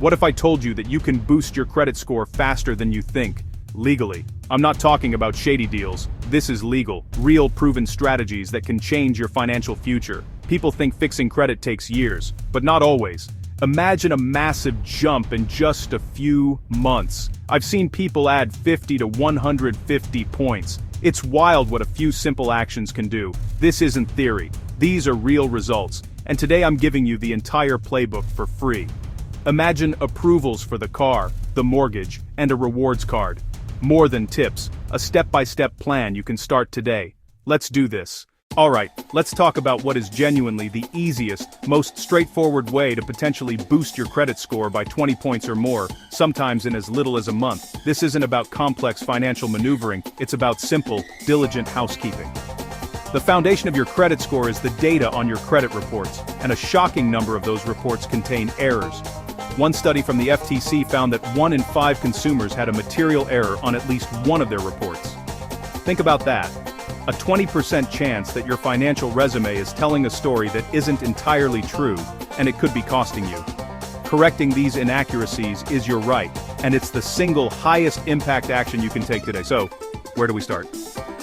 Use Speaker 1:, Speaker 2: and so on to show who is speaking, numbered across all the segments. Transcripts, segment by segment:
Speaker 1: What if I told you that you can boost your credit score faster than you think, legally? I'm not talking about shady deals. This is legal, real proven strategies that can change your financial future. People think fixing credit takes years, but not always. Imagine a massive jump in just a few months. I've seen people add 50 to 150 points. It's wild what a few simple actions can do. This isn't theory. These are real results. And today I'm giving you the entire playbook for free. Imagine approvals for the car, the mortgage, and a rewards card. More than tips, a step-by-step plan you can start today. Let's do this. Alright, let's talk about what is genuinely the easiest, most straightforward way to potentially boost your credit score by 20 points or more, sometimes in as little as a month. This isn't about complex financial maneuvering, it's about simple, diligent housekeeping. The foundation of your credit score is the data on your credit reports, and a shocking number of those reports contain errors. One study from the FTC found that 1 in 5 consumers had a material error on at least one of their reports. Think about that. A 20% chance that your financial resume is telling a story that isn't entirely true, and it could be costing you. Correcting these inaccuracies is your right, and it's the single highest impact action you can take today. So, where do we start?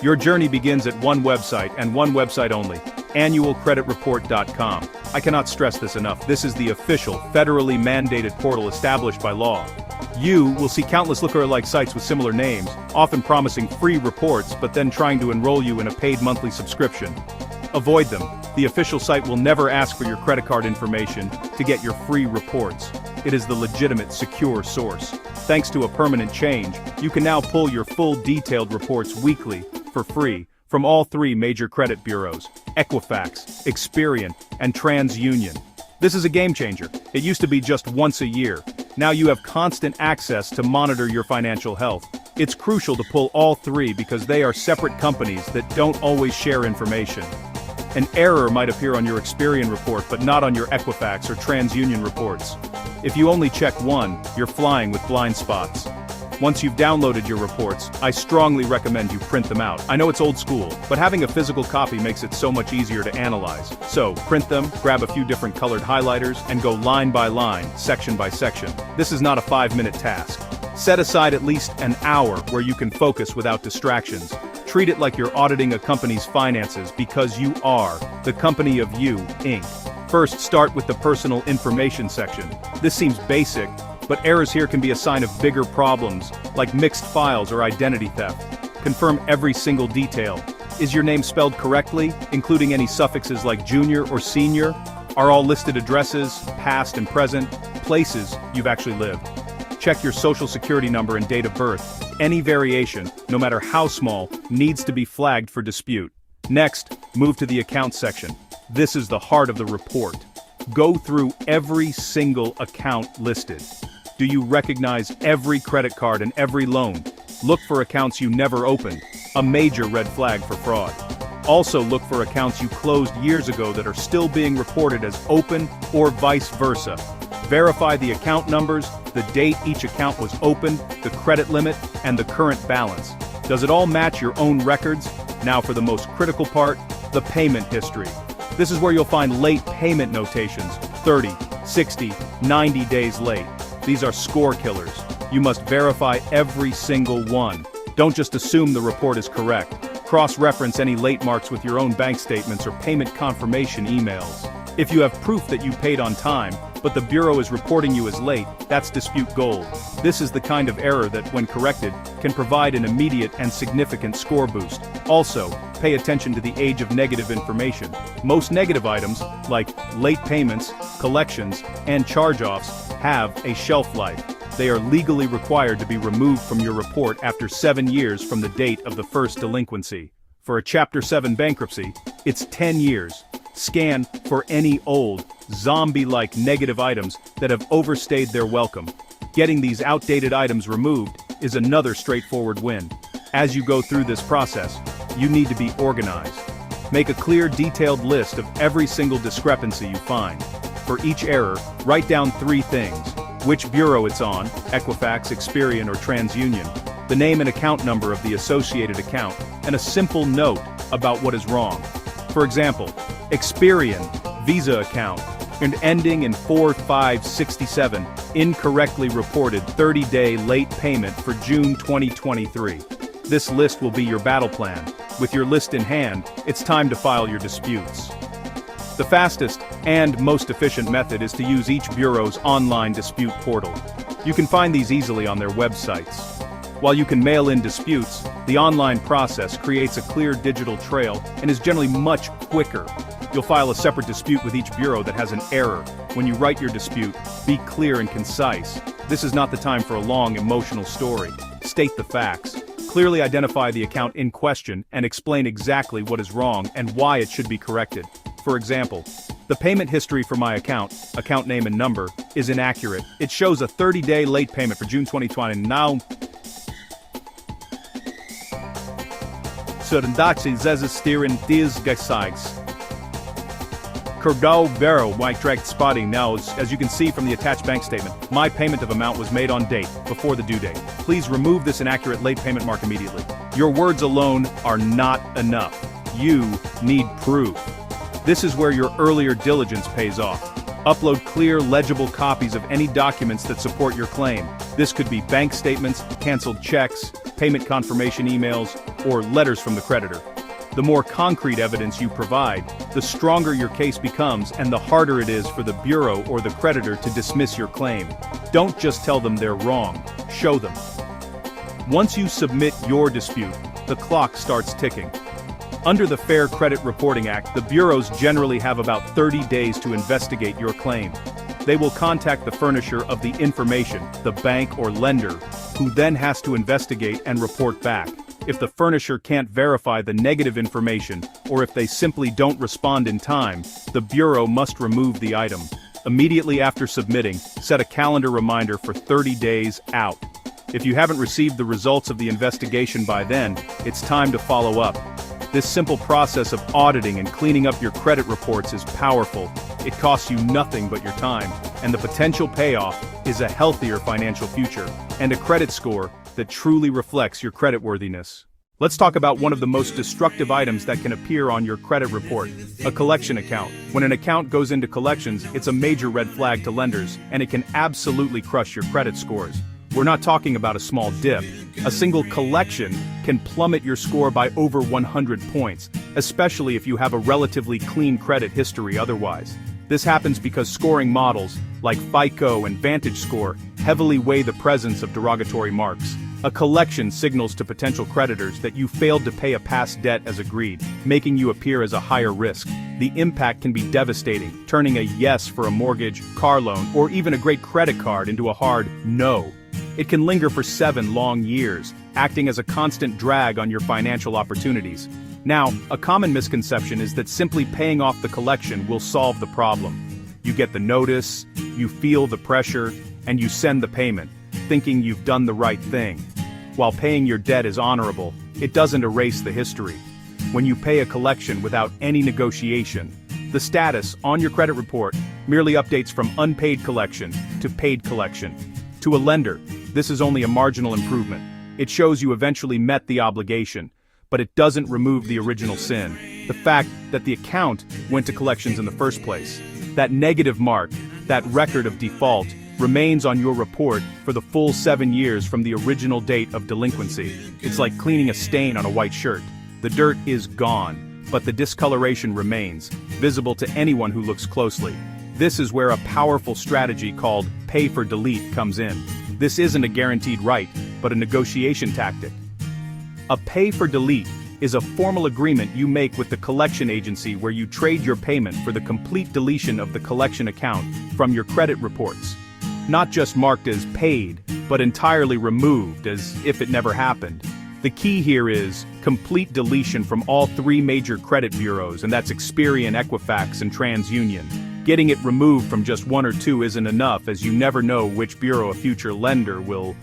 Speaker 1: Your journey begins at one website and one website only, annualcreditreport.com. I cannot stress this enough. This is the official, federally mandated portal established by law. You will see countless lookalike sites with similar names, often promising free reports but then trying to enroll you in a paid monthly subscription. Avoid them. The official site will never ask for your credit card information to get your free reports. It is the legitimate, secure source. Thanks to a permanent change, you can now pull your full detailed reports weekly, for free, from all 3 major credit bureaus, Equifax, Experian, and TransUnion. This is a game changer. It used to be just once a year. Now you have constant access to monitor your financial health. It's crucial to pull all 3 because they are separate companies that don't always share information. An error might appear on your Experian report but not on your Equifax or TransUnion reports. If you only check one, you're flying with blind spots. Once you've downloaded your reports, I strongly recommend you print them out. I know it's old school, but having a physical copy makes it so much easier to analyze. So, print them, grab a few different colored highlighters, and go line by line, section by section. This is not a 5-minute task. Set aside at least an hour where you can focus without distractions. Treat it like you're auditing a company's finances because you are the company of you, Inc. First, start with the personal information section. This seems basic, but errors here can be a sign of bigger problems, like mixed files or identity theft. Confirm every single detail. Is your name spelled correctly, including any suffixes like junior or senior? Are all listed addresses, past and present, places you've actually lived? Check your social security number and date of birth. Any variation, no matter how small, needs to be flagged for dispute. Next, move to the account section. This is the heart of the report. Go through every single account listed. Do you recognize every credit card and every loan? Look for accounts you never opened, a major red flag for fraud. Also look for accounts you closed years ago that are still being reported as open or vice versa. Verify the account numbers, the date each account was opened, the credit limit, and the current balance. Does it all match your own records? Now for the most critical part, the payment history. This is where you'll find late payment notations, 30, 60, 90 days late. These are score killers. You must verify every single one. Don't just assume the report is correct. Cross-reference any late marks with your own bank statements or payment confirmation emails. If you have proof that you paid on time, but the bureau is reporting you as late, that's dispute gold. This is the kind of error that, when corrected, can provide an immediate and significant score boost. Also, pay attention to the age of negative information. Most negative items, like late payments, collections, and charge-offs, have a shelf life. They are legally required to be removed from your report after 7 years from the date of the first delinquency. For a Chapter 7 bankruptcy, it's 10 years. Scan for any old, zombie-like negative items that have overstayed their welcome. Getting these outdated items removed is another straightforward win. As you go through this process, you need to be organized. Make a clear, detailed list of every single discrepancy you find. For each error, write down 3 things: which bureau it's on, Equifax, Experian, or TransUnion, the name and account number of the associated account, and a simple note about what is wrong. For example, Experian, Visa account, and ending in 4567, incorrectly reported 30-day late payment for June 2023. This list will be your battle plan. With your list in hand, it's time to file your disputes. The fastest and most efficient method is to use each bureau's online dispute portal. You can find these easily on their websites. While you can mail in disputes, the online process creates a clear digital trail and is generally much quicker. You'll file a separate dispute with each bureau that has an error. When you write your dispute, be clear and concise. This is not the time for a long, emotional story. State the facts. Clearly identify the account in question and explain exactly what is wrong and why it should be corrected. For example, the payment history for my account name and number, is inaccurate. It shows a 30-day late payment for June 2020. Now, Surindachi zesistieren disgesigs. Cordal Vero White Direct Spotting now, as you can see from the attached bank statement, my payment of amount was made on date, before the due date. Please remove this inaccurate late payment mark immediately. Your words alone are not enough. You need proof. This is where your earlier diligence pays off. Upload clear, legible copies of any documents that support your claim. This could be bank statements, canceled checks, payment confirmation emails, or letters from the creditor. The more concrete evidence you provide, the stronger your case becomes and the harder it is for the bureau or the creditor to dismiss your claim. Don't just tell them they're wrong, show them. Once you submit your dispute, the clock starts ticking. Under the Fair Credit Reporting Act, the bureaus generally have about 30 days to investigate your claim. They will contact the furnisher of the information, the bank or lender, who then has to investigate and report back. If the furnisher can't verify the negative information, or if they simply don't respond in time, the bureau must remove the item. Immediately after submitting, set a calendar reminder for 30 days out. If you haven't received the results of the investigation by then, it's time to follow up. This simple process of auditing and cleaning up your credit reports is powerful. It costs you nothing but your time, and the potential payoff is a healthier financial future, and a credit score that truly reflects your creditworthiness. Let's talk about one of the most destructive items that can appear on your credit report: a collection account. When an account goes into collections, it's a major red flag to lenders, and it can absolutely crush your credit scores. We're not talking about a small dip. A single collection can plummet your score by over 100 points, especially if you have a relatively clean credit history otherwise. This happens because scoring models, like FICO and VantageScore, heavily weigh the presence of derogatory marks. A collection signals to potential creditors that you failed to pay a past debt as agreed, making you appear as a higher risk. The impact can be devastating, turning a yes for a mortgage, car loan, or even a great credit card into a hard no. It can linger for 7 long years, acting as a constant drag on your financial opportunities. Now, a common misconception is that simply paying off the collection will solve the problem. You get the notice, you feel the pressure, and you send the payment, thinking you've done the right thing. While paying your debt is honorable, it doesn't erase the history. When you pay a collection without any negotiation, the status on your credit report merely updates from unpaid collection to paid collection. To a lender, this is only a marginal improvement. It shows you eventually met the obligation, but it doesn't remove the original sin, the fact that the account went to collections in the first place. That negative mark, that record of default, remains on your report for the full 7 years from the original date of delinquency. It's like cleaning a stain on a white shirt. The dirt is gone, but the discoloration remains, visible to anyone who looks closely. This is where a powerful strategy called pay for delete comes in. This isn't a guaranteed right, but a negotiation tactic. A pay for delete is a formal agreement you make with the collection agency where you trade your payment for the complete deletion of the collection account from your credit reports. Not just marked as paid, but entirely removed as if it never happened. The key here is complete deletion from all 3 major credit bureaus, and that's Experian, Equifax, and TransUnion. Getting it removed from just 1 or 2 isn't enough, as you never know which bureau a future lender will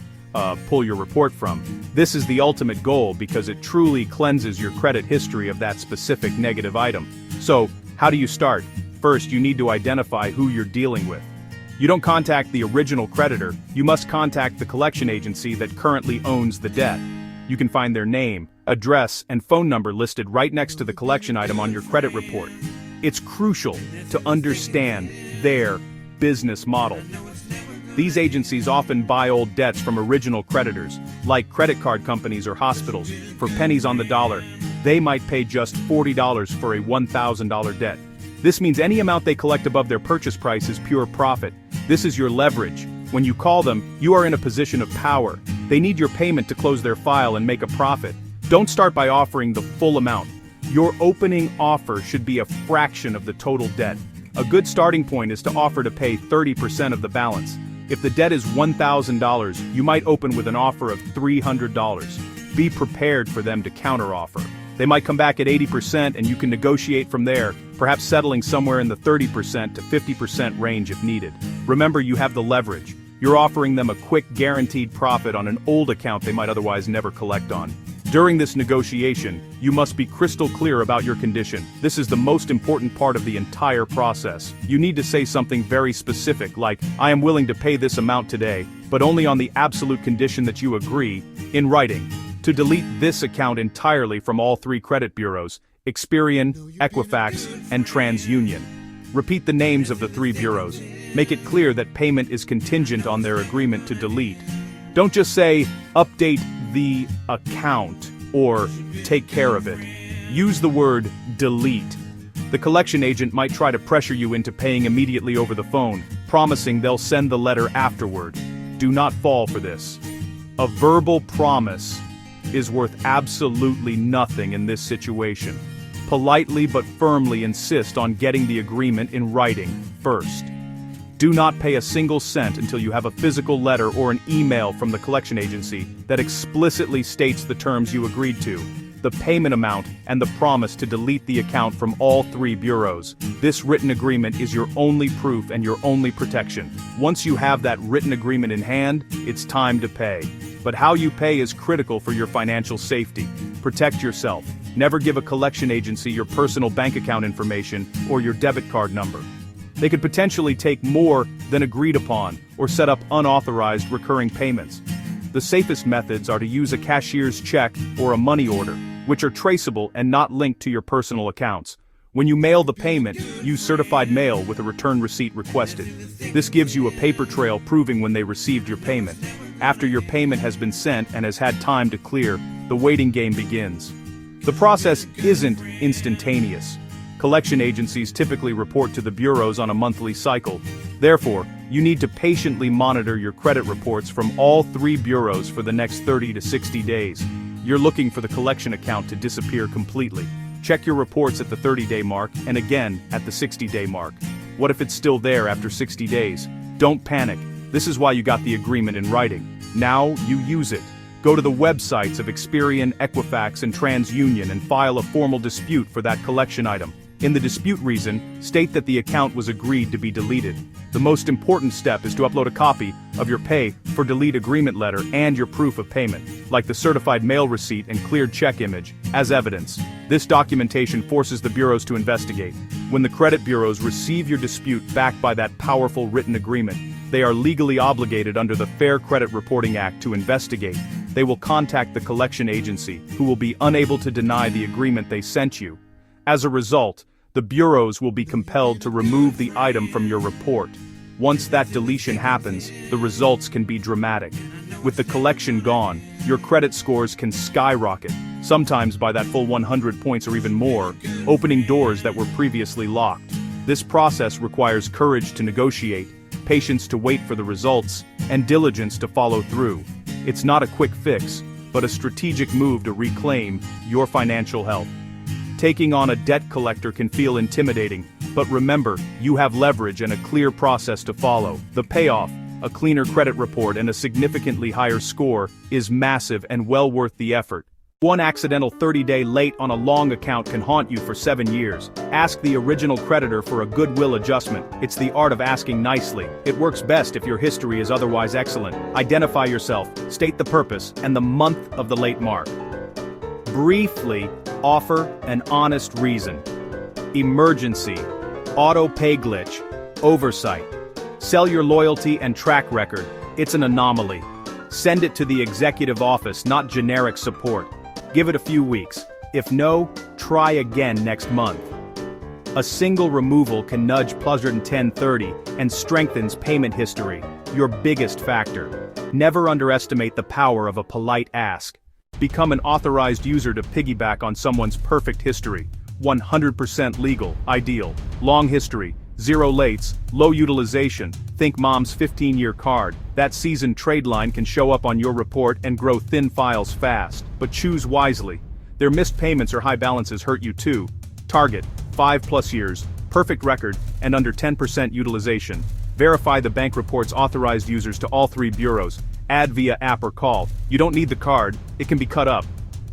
Speaker 1: pull your report from. This is the ultimate goal because it truly cleanses your credit history of that specific negative item. So, how do you start? First, you need to identify who you're dealing with. You don't contact the original creditor, you must contact the collection agency that currently owns the debt. You can find their name, address, and phone number listed right next to the collection item on your credit report. It's crucial to understand their business model. These agencies often buy old debts from original creditors, like credit card companies or hospitals, for pennies on the dollar. They might pay just $40 for a $1,000 debt. This means any amount they collect above their purchase price is pure profit. This is your leverage. When you call them, you are in a position of power. They need your payment to close their file and make a profit. Don't start by offering the full amount. Your opening offer should be a fraction of the total debt. A good starting point is to offer to pay 30% of the balance. If the debt is $1,000, you might open with an offer of $300. Be prepared for them to counteroffer. They might come back at 80% and you can negotiate from there, perhaps settling somewhere in the 30% to 50% range if needed. Remember, you have the leverage. You're offering them a quick, guaranteed profit on an old account they might otherwise never collect on. During this negotiation, you must be crystal clear about your condition. This is the most important part of the entire process. You need to say something very specific like, I am willing to pay this amount today, but only on the absolute condition that you agree, in writing, to delete this account entirely from all three credit bureaus, Experian, Equifax, and TransUnion. Repeat the names of the three bureaus. Make it clear that payment is contingent on their agreement to delete. Don't just say, update the account, or take care of it. Use the word delete. The collection agent might try to pressure you into paying immediately over the phone, promising they'll send the letter afterward. Do not fall for this. A verbal promise is worth absolutely nothing in this situation. Politely but firmly insist on getting the agreement in writing first. Do not pay a single cent until you have a physical letter or an email from the collection agency that explicitly states the terms you agreed to, the payment amount, and the promise to delete the account from all three bureaus. This written agreement is your only proof and your only protection. Once you have that written agreement in hand, it's time to pay. But how you pay is critical for your financial safety. Protect yourself. Never give a collection agency your personal bank account information or your debit card number. They could potentially take more than agreed upon or set up unauthorized recurring payments. The safest methods are to use a cashier's check or a money order, which are traceable and not linked to your personal accounts. When you mail the payment, use certified mail with a return receipt requested. This gives you a paper trail proving when they received your payment. After your payment has been sent and has had time to clear, the waiting game begins. The process isn't instantaneous. Collection agencies typically report to the bureaus on a monthly cycle. Therefore, you need to patiently monitor your credit reports from all three bureaus for the next 30 to 60 days. You're looking for the collection account to disappear completely. Check your reports at the 30-day mark and again at the 60-day mark. What if it's still there after 60 days? Don't panic. This is why you got the agreement in writing. Now you use it. Go to the websites of Experian, Equifax, and TransUnion and file a formal dispute for that collection item. In the dispute reason, state that the account was agreed to be deleted. The most important step is to upload a copy of your pay for delete agreement letter and your proof of payment, like the certified mail receipt and cleared check image, as evidence. This documentation forces the bureaus to investigate. When the credit bureaus receive your dispute backed by that powerful written agreement, they are legally obligated under the Fair Credit Reporting Act to investigate. They will contact the collection agency, who will be unable to deny the agreement they sent you. As a result, the bureaus will be compelled to remove the item from your report. Once that deletion happens, the results can be dramatic. With the collection gone, your credit scores can skyrocket, sometimes by that full 100 points or even more, opening doors that were previously locked. This process requires courage to negotiate, patience to wait for the results, and diligence to follow through. It's not a quick fix, but a strategic move to reclaim your financial health. Taking on a debt collector can feel intimidating, but remember, you have leverage and a clear process to follow. The payoff, a cleaner credit report and a significantly higher score, is massive and well worth the effort. One accidental 30-day late on a long account can haunt you for 7 years. Ask the original creditor for a goodwill adjustment. It's the art of asking nicely. It works best if your history is otherwise excellent. Identify yourself, state the purpose, and the month of the late mark. Briefly, offer an honest reason. Emergency, auto pay glitch, oversight. Sell your loyalty and track record. It's an anomaly. Send it to the executive office, not generic support. Give it a few weeks. If no, try again next month. A single removal can nudge +1030 and strengthens payment history. your biggest factor. Never underestimate the power of a polite ask. Become an authorized user to piggyback on someone's perfect history. 100% legal, ideal, long history, zero lates, low utilization. Think mom's 15-year card. That seasoned trade line can show up on your report and grow thin files fast. But choose wisely. Their missed payments or high balances hurt you too. Target, 5+ years, perfect record, and under 10% utilization. Verify the bank report's authorized users to all 3 bureaus. Add via app or call. You don't need the card, it can be cut up.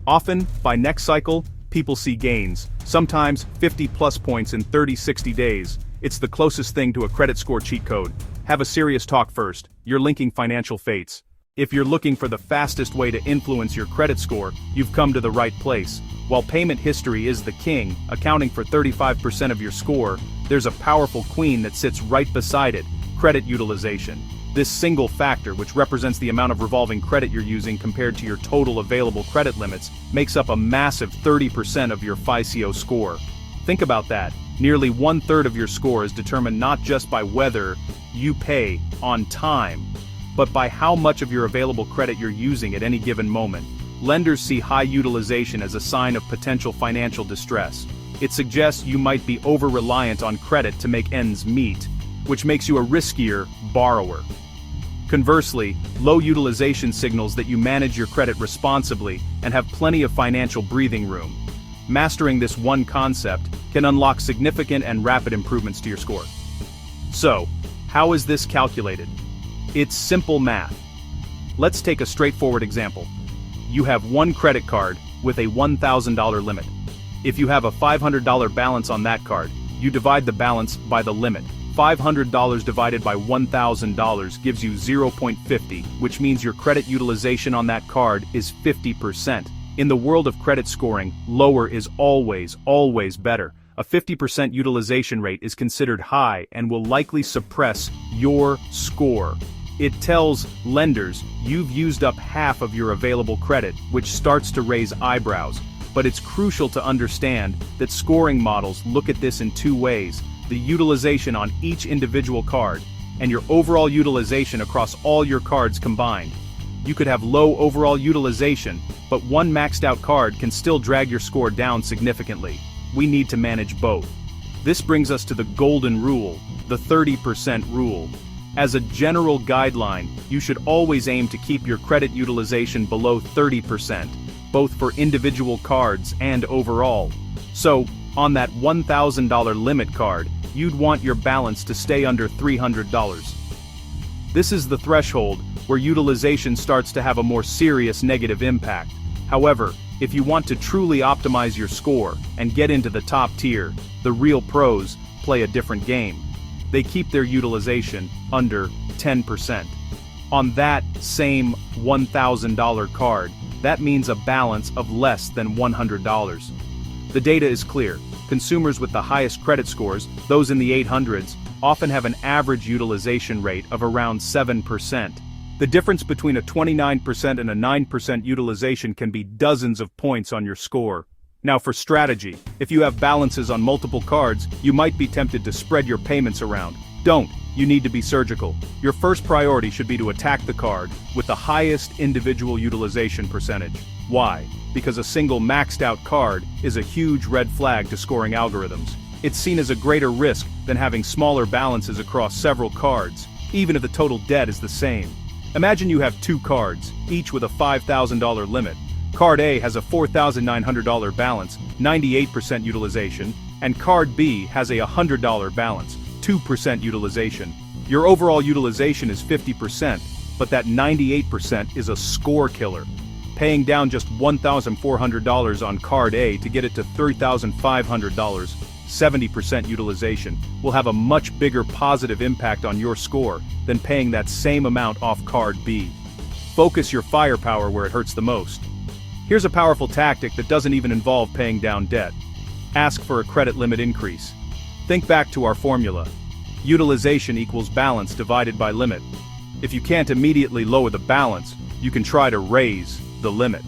Speaker 1: Often, by next cycle, people see gains. Sometimes 50+ points in 30-60 days. It's the closest thing to a credit score cheat code. Have a serious talk first. You're linking financial fates. If you're looking for the fastest way to influence your credit score, you've come to the right place. While payment history is the king, accounting for 35% of your score, there's a powerful queen that sits right beside it: credit utilization. This single factor, which represents the amount of revolving credit you're using compared to your total available credit limits, makes up a massive 30% of your FICO score. Think about that. Nearly 1/3 of your score is determined not just by whether you pay on time, but by how much of your available credit you're using at any given moment. Lenders see high utilization as a sign of potential financial distress. It suggests you might be over-reliant on credit to make ends meet, which makes you a riskier borrower. Conversely, low utilization signals that you manage your credit responsibly and have plenty of financial breathing room. Mastering this one concept can unlock significant and rapid improvements to your score. So, how is this calculated? It's simple math. Let's take a straightforward example. You have one credit card with a $1,000 limit. If you have a $500 balance on that card, you divide the balance by the limit. $500 divided by $1,000 gives you 0.50, which means your credit utilization on that card is 50%. In the world of credit scoring, lower is always better. A 50% utilization rate is considered high and will likely suppress your score. It tells lenders you've used up half of your available credit, which starts to raise eyebrows. But it's crucial to understand that scoring models look at this in 2 ways: the utilization on each individual card, and your overall utilization across all your cards combined. You could have low overall utilization, but one maxed out card can still drag your score down significantly. We need to manage both. This brings us to the golden rule, the 30% rule. As a general guideline, you should always aim to keep your credit utilization below 30%, both for individual cards and overall. So, on that $1,000 limit card, you'd want your balance to stay under $300. This is the threshold where utilization starts to have a more serious negative impact. However, if you want to truly optimize your score and get into the top tier, the real pros play a different game. They keep their utilization under 10%. On that same $1,000 card, that means a balance of less than $100. The data is clear. Consumers with the highest credit scores, those in the 800s, often have an average utilization rate of around 7%. The difference between a 29% and a 9% utilization can be dozens of points on your score. Now for strategy, if you have balances on multiple cards, you might be tempted to spread your payments around. Don't. You need to be surgical. Your first priority should be to attack the card with the highest individual utilization percentage. Why? Because a single maxed out card is a huge red flag to scoring algorithms. It's seen as a greater risk than having smaller balances across several cards, even if the total debt is the same. Imagine you have 2 cards, each with a $5,000 limit. Card A has a $4,900 balance, 98% utilization, and Card B has a $100 balance, 2% utilization. Your overall utilization is 50%, but that 98% is a score killer. Paying down just $1,400 on Card A to get it to $3,500, 70% utilization, will have a much bigger positive impact on your score than paying that same amount off Card B. Focus your firepower where it hurts the most. Here's a powerful tactic that doesn't even involve paying down debt. Ask for a credit limit increase. Think back to our formula. Utilization equals balance divided by limit. If you can't immediately lower the balance, you can try to raise the limit.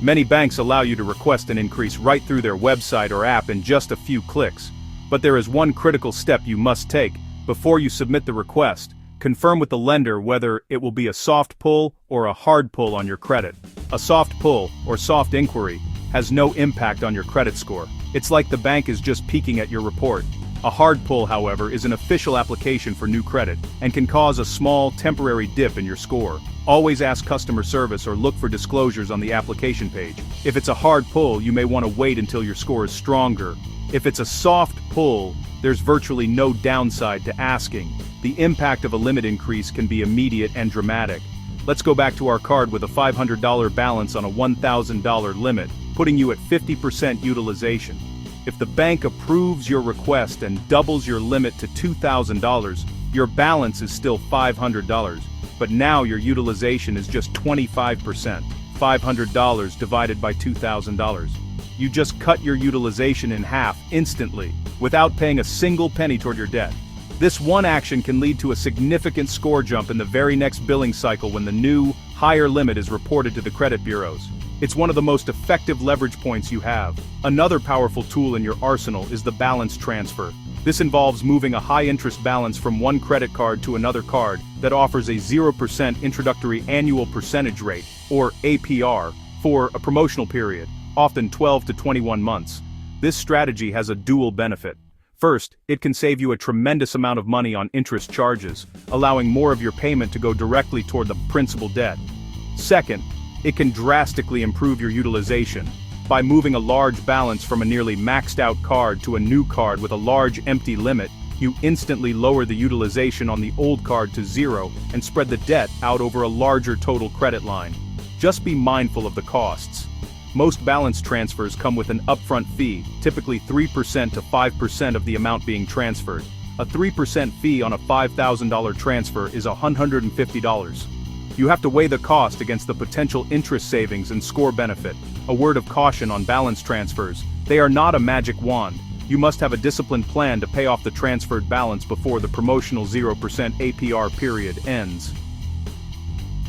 Speaker 1: Many banks allow you to request an increase right through their website or app in just a few clicks. But there is one critical step you must take. Before you submit the request, Confirm with the lender whether it will be a soft pull or a hard pull on your credit. A soft pull, or soft inquiry, has no impact on your credit score. It's like the bank is just peeking at your report. A hard pull, however, is an official application for new credit, and can cause a small, temporary dip in your score. Always ask customer service or look for disclosures on the application page. If it's a hard pull, you may want to wait until your score is stronger. If it's a soft pull, there's virtually no downside to asking. The impact of a limit increase can be immediate and dramatic. Let's go back to our card with a $500 balance on a $1,000 limit, putting you at 50% utilization. If the bank approves your request and doubles your limit to $2,000, your balance is still $500, but now your utilization is just 25%. $500 divided by $2,000. You just cut your utilization in half instantly, without paying a single penny toward your debt. This one action can lead to a significant score jump in the very next billing cycle when the new, higher limit is reported to the credit bureaus. It's one of the most effective leverage points you have. Another powerful tool in your arsenal is the balance transfer. This involves moving a high-interest balance from one credit card to another card that offers a 0% introductory annual percentage rate, or APR, for a promotional period, often 12 to 21 months. This strategy has a dual benefit. First, it can save you a tremendous amount of money on interest charges, allowing more of your payment to go directly toward the principal debt. Second, it can drastically improve your utilization. By moving a large balance from a nearly maxed-out card to a new card with a large empty limit, you instantly lower the utilization on the old card to zero and spread the debt out over a larger total credit line. Just be mindful of the costs. Most balance transfers come with an upfront fee, typically 3% to 5% of the amount being transferred. A 3% fee on a $5,000 transfer is $150. You have to weigh the cost against the potential interest savings and score benefit. A word of caution on balance transfers: they are not a magic wand. You must have a disciplined plan to pay off the transferred balance before the promotional 0% APR period ends.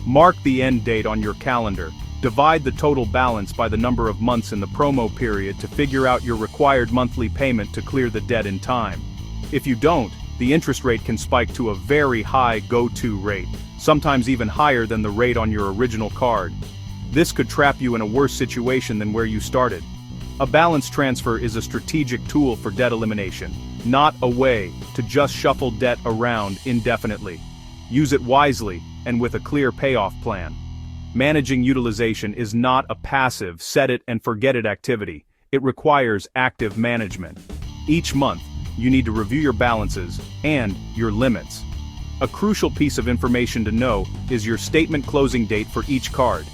Speaker 1: Mark the end date on your calendar. Divide the total balance by the number of months in the promo period to figure out your required monthly payment to clear the debt in time. If you don't, the interest rate can spike to a very high go-to rate, sometimes even higher than the rate on your original card. This could trap you in a worse situation than where you started. A balance transfer is a strategic tool for debt elimination, not a way to just shuffle debt around indefinitely. Use it wisely and with a clear payoff plan. Managing utilization is not a passive set-it-and-forget-it activity. It requires active management. Each month, you need to review your balances and your limits. A crucial piece of information to know is your statement closing date for each card.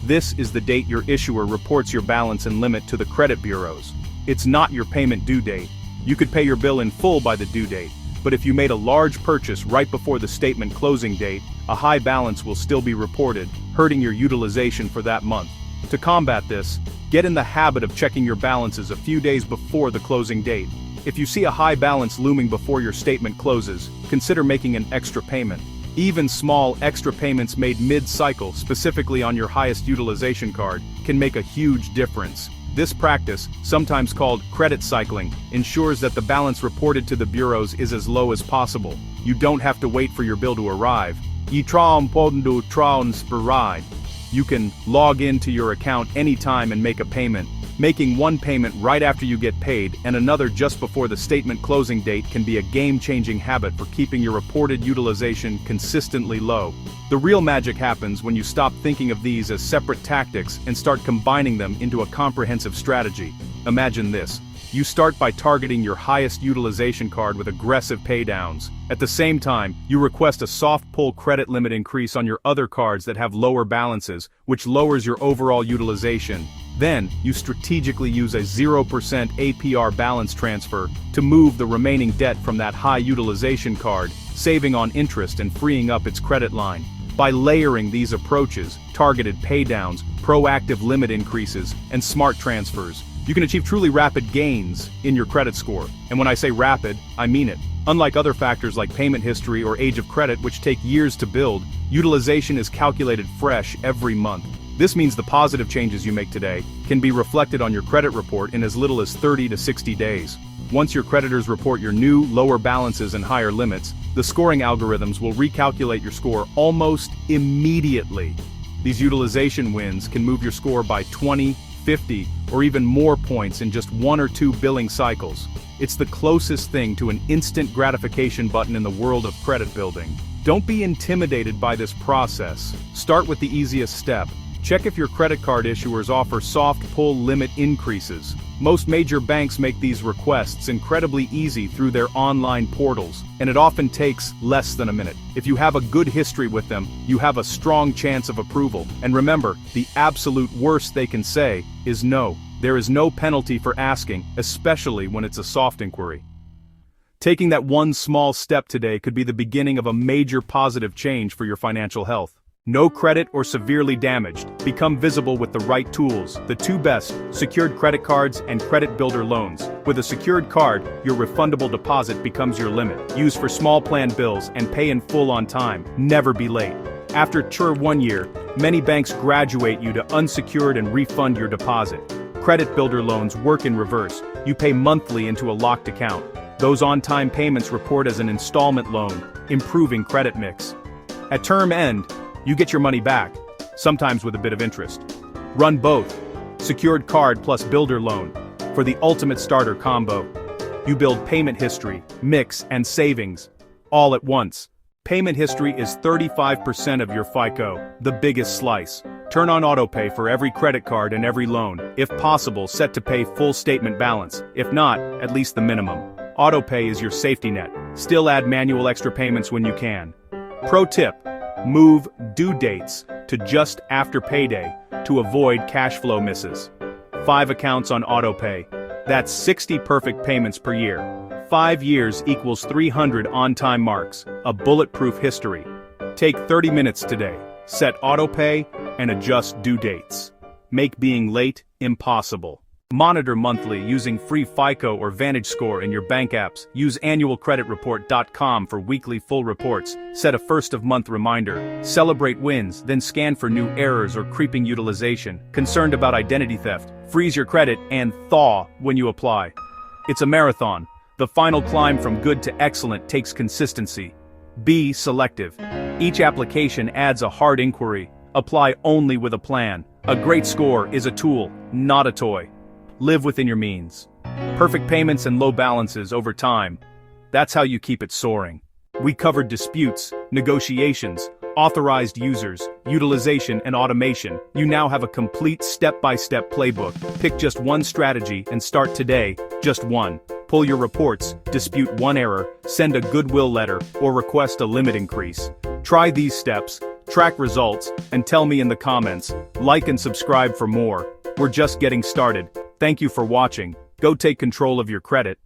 Speaker 1: This is the date your issuer reports your balance and limit to the credit bureaus. It's not your payment due date. You could pay your bill in full by the due date, but if you made a large purchase right before the statement closing date, a high balance will still be reported, hurting your utilization for that month. To combat this, get in the habit of checking your balances a few days before the closing date. If you see a high balance looming before your statement closes, consider making an extra payment. Even small extra payments made mid-cycle, specifically on your highest utilization card, can make a huge difference. This practice, sometimes called credit cycling, ensures that the balance reported to the bureaus is as low as possible. You don't have to wait for your bill to arrive. You can log into your account anytime and make a payment. Making one payment right after you get paid and another just before the statement closing date can be a game-changing habit for keeping your reported utilization consistently low. The real magic happens when you stop thinking of these as separate tactics and start combining them into a comprehensive strategy. Imagine this. You start by targeting your highest utilization card with aggressive paydowns. At the same time, you request a soft pull credit limit increase on your other cards that have lower balances, which lowers your overall utilization. Then, you strategically use a 0% APR balance transfer to move the remaining debt from that high utilization card, saving on interest and freeing up its credit line. By layering these approaches, targeted paydowns, proactive limit increases, and smart transfers, you can achieve truly rapid gains in your credit score. And when I say rapid, I mean it. Unlike other factors like payment history or age of credit, which take years to build, utilization is calculated fresh every month. This means the positive changes you make today can be reflected on your credit report in as little as 30 to 60 days. Once your creditors report your new, lower balances and higher limits, the scoring algorithms will recalculate your score almost immediately. These utilization wins can move your score by 20, 50, or even more points in just 1 or 2 billing cycles. It's the closest thing to an instant gratification button in the world of credit building. Don't be intimidated by this process. Start with the easiest step. Check if your credit card issuers offer soft pull limit increases. Most major banks make these requests incredibly easy through their online portals, and it often takes less than a minute. If you have a good history with them, you have a strong chance of approval. And remember, the absolute worst they can say is no. There is no penalty for asking, especially when it's a soft inquiry. Taking that one small step today could be the beginning of a major positive change for your financial health. No credit or severely damaged. Become visible with the right tools. The 2 best: secured credit cards and credit builder loans. With a secured card, your refundable deposit becomes your limit. Use for small plan bills and pay in full on time. Never be late. After 1 year, many banks graduate you to unsecured and refund your deposit. Credit builder loans work in reverse. You pay monthly into a locked account. Those on-time payments report as an installment loan, improving credit mix. At term end, you get your money back, sometimes with a bit of interest. Run both, secured card plus builder loan, for the ultimate starter combo. You build payment history, mix, and savings, all at once. Payment history is 35% of your FICO, the biggest slice. Turn on autopay for every credit card and every loan. If possible, set to pay full statement balance. If not, at least the minimum. Autopay is your safety net. Still add manual extra payments when you can. Pro tip: move due dates to just after payday to avoid cash flow misses. 5 accounts on autopay. That's 60 perfect payments per year. 5 years equals 300 on-time marks, a bulletproof history. Take 30 minutes today. Set autopay and adjust due dates. Make being late impossible. Monitor monthly using free FICO or VantageScore in your bank apps. Use annualcreditreport.com for weekly full reports. Set a first-of-month reminder. Celebrate wins, then scan for new errors or creeping utilization. Concerned about identity theft? Freeze your credit and thaw when you apply. It's a marathon. The final climb from good to excellent takes consistency. Be selective. Each application adds a hard inquiry. Apply only with a plan. A great score is a tool, not a toy. Live within your means. Perfect payments and low balances over time. That's how you keep it soaring. We covered disputes, negotiations, authorized users, utilization, and automation. You now have a complete step-by-step playbook. Pick just one strategy and start today, just one. Pull your reports, dispute one error, send a goodwill letter, or request a limit increase. Try these steps, track results, and tell me in the comments. Like and subscribe for more. We're just getting started. Thank you for watching. Go take control of your credit.